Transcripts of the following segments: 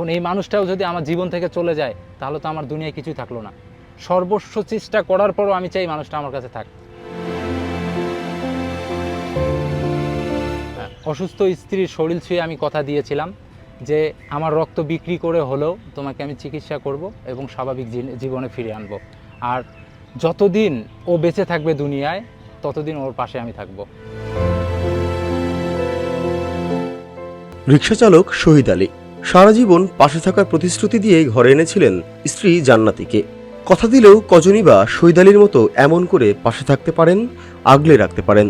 এখন এই মানুষটাও যদি আমার জীবন থেকে চলে যায় তাহলে তো আমার দুনিয়ায় কিছুই থাকলো না। সর্বস্ব চেষ্টা করার পরও আমি চাই মানুষটা আমার কাছে থাক। অসুস্থ স্ত্রীর শরীর ছুঁয়ে আমি কথা দিয়েছিলাম যে আমার রক্ত বিক্রি করে হলেও তোমাকে আমি চিকিৎসা করব এবং স্বাভাবিক জীবনে ফিরে আনব। আর যতদিন ও বেঁচে থাকবে দুনিয়ায় ততদিন ওর পাশে আমি থাকব। রিকশা চালক শহীদ আলী সারা জীবন পাশে থাকার প্রতিশ্রুতি দিয়ে ঘরে এনেছিলেন স্ত্রী জান্নাতীকে। কথা দিলেও কজনই বা শহীদ আলীর মতো এমন করে পাশে থাকতে পারেন, আগলে রাখতে পারেন।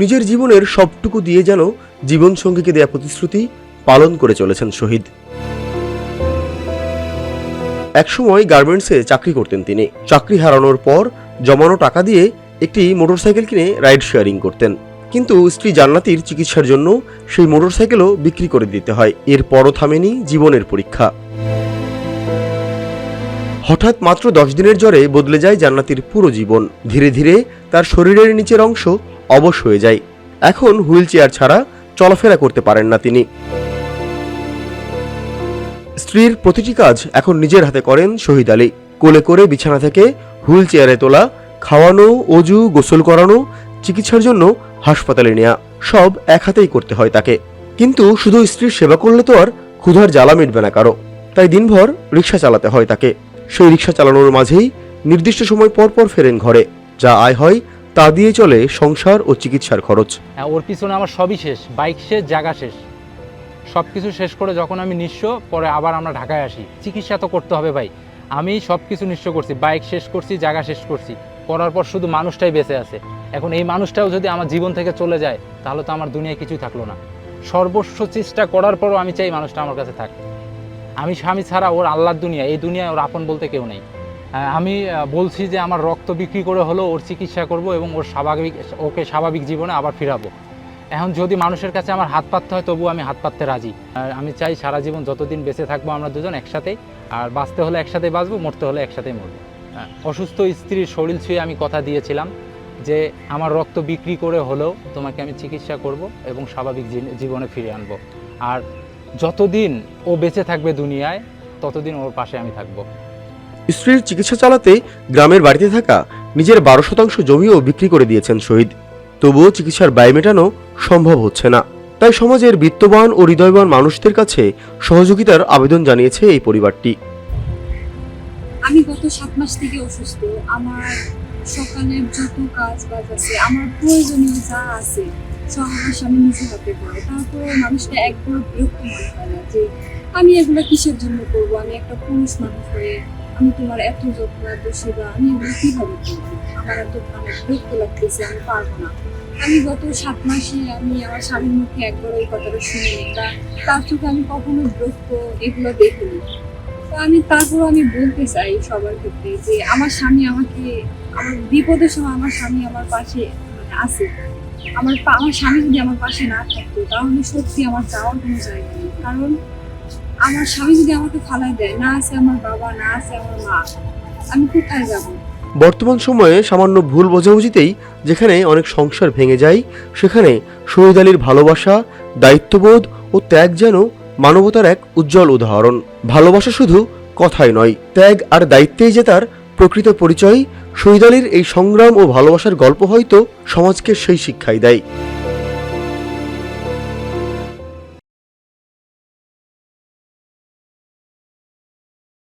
নিজের জীবনের সবটুকু দিয়ে যেন জীবনসঙ্গীকে দেয়া প্রতিশ্রুতি পালন করে চলেছেন শহীদ। একসময় গার্মেন্টসে চাকরি করতেন তিনি। চাকরি হারানোর পর জমানো টাকা দিয়ে একটি মোটরসাইকেল কিনে রাইড শেয়ারিং করতেন। কিন্তু স্ত্রী জান্নাতীর চিকিৎসার জন্য সেই মোটরসাইকেলও বিক্রি করে দিতে হয়। এরপরও থামেনি জীবনের পরীক্ষা। হঠাৎ মাত্র 10 দিনের জ্বরে বদলে যায় জান্নাতীর পুরো জীবন। ধীরে ধীরে তার শরীরের নিচের অংশ অবশ হয়ে যায়। এখন হুইল চেয়ার ছাড়া চলাফেরা করতে পারেন না তিনি। স্ত্রীর প্রতিটি কাজ এখন নিজের হাতে করেন শহীদ আলী। কোলে করে বিছানা থেকে হুইল চেয়ারে তোলা, খাওয়ানো, অজু, গোসল করানো, চিকিৎসার জন্য হাসপাতালে নেওয়া, সব এক হাতেই করতে হয় তাকে। কিন্তু শুধু স্ত্রীর সেবা করলে তো আর ক্ষুধার জ্বালা মিটবে না কারো। তাই দিনভর রিকশা চালাতে হয় তাকে। সেই রিকশা চালানোর মাঝেই নির্দিষ্ট সময় পর পর ফেরেন ঘরে। যা আয় হয় তা দিয়ে চলে সংসার ও চিকিৎসার খরচ। ওর পিছনে আমার সবই শেষ, বাইক শেষ, জায়গা শেষ, সব কিছু শেষ করে যখন আমি নিঃস্ব, পরে আবার আমরা ঢাকায় আসি। চিকিৎসা তো করতে হবে ভাই। আমি সব কিছু নিঃস্ব করছি, বাইক শেষ করছি, জায়গা শেষ করছি, করার পর শুধু মানুষটাই বেঁচে আছে। এখন এই মানুষটাও যদি আমার জীবন থেকে চলে যায় তাহলে তো আমার দুনিয়ায় কিছুই থাকলো না। সর্বস্ব চেষ্টা করার পরও আমি চাই মানুষটা আমার কাছে থাক। আমি স্বামী ছাড়া ওর আল্লাহর দুনিয়া, এই দুনিয়ায় ওর আপন বলতে কেউ নেই। আমি বলছি যে আমার রক্ত বিক্রি করে হলেও ওর চিকিৎসা করব এবং ওকে স্বাভাবিক জীবনে আবার ফিরাবো। এখন যদি মানুষের কাছে আমার হাত পাততে হয় তবুও আমি হাত পাততে রাজি। আমি চাই সারা জীবন যতদিন বেঁচে থাকবো আমরা দুজন একসাথেই, আর বাঁচতে হলে একসাথেই বাঁচবো, মরতে হলে একসাথেই মরবো। অসুস্থ স্ত্রীর শরীর ছুঁয়ে আমি কথা দিয়েছিলাম যে আমার রক্ত বিক্রি করে হলেও তোমাকে আমি চিকিৎসা করব এবং স্বাভাবিক জীবনে ফিরে আনবো। আর যতদিন ও বেঁচে থাকবে দুনিয়ায় ততদিন ওর পাশে আমি থাকবো। স্ত্রীর চিকিৎসা চালাতে গ্রামের বাড়িতে থাকা নিজের 12% জমিও বিক্রি করে দিয়েছেন শহীদ। তবুও চিকিৎসার ব্যয় মেটানো সম্ভব হচ্ছে না। তাই সমাজের বিত্তবান ও হৃদয়বান মানুষদের কাছে সহযোগিতার আবেদন জানিয়েছে এই পরিবারটি। আমি গত 7 মাস থেকে অসুস্থ। আমার সকালের যত কাজ বাজ আছে, আমার প্রয়োজনীয় যা আছে সব আমার স্বামী নিজে হাতে করে। তারপরে মানুষটা একবার বিরক্ত মনে হয় না যে আমি এগুলো কিসের জন্য করবো? আমি একটা পুরুষ মানুষ হয়ে আমি তোমার এত যত্ন, এত সেবা, আমি এগুলো কিভাবে করবো? আমার এত বিরক্ত লাগতেছে, আমি পারবো না। আমি গত 7 মাসে আমি আমার স্বামীর মুখে একবার ওই কথাটা শুনিনি বা তার চোখে আমি কখনো বিরক্ত এগুলো দেখিনি। তো তারপর আমি বলতে চাই সবার ক্ষেত্রে যে আমার স্বামী আমাকে, আমার বিপদের সময় আমার স্বামী আমার পাশে আছে। আমার স্বামী যদি আমার পাশে না থাকতো তাহলে সত্যি আমার যাওয়ার কোনো জায়গা নেই। কারণ আমার স্বামী যদি আমাকে ফালাই দেয়, না আছে আমার বাবা, না আছে আমার মা, আমি কোথায় যাব? বর্তমান সময়ে সামান্য ভুল বোঝাবুঝিতেই যেখানে অনেক সংসার ভেঙে যায়, সেখানে শহীদ আলীর ভালোবাসা, দায়িত্ববোধ ও ত্যাগ যেন মানবতার এক উজ্জ্বল উদাহরণ। ভালোবাসা শুধু কথাই নয়, ত্যাগ আর দায়িত্বেই যে তার প্রকৃত পরিচয়। শহীদ আলীর এই সংগ্রাম ও ভালোবাসার গল্প হয়তো সমাজকে সেই শিক্ষাই দেয়।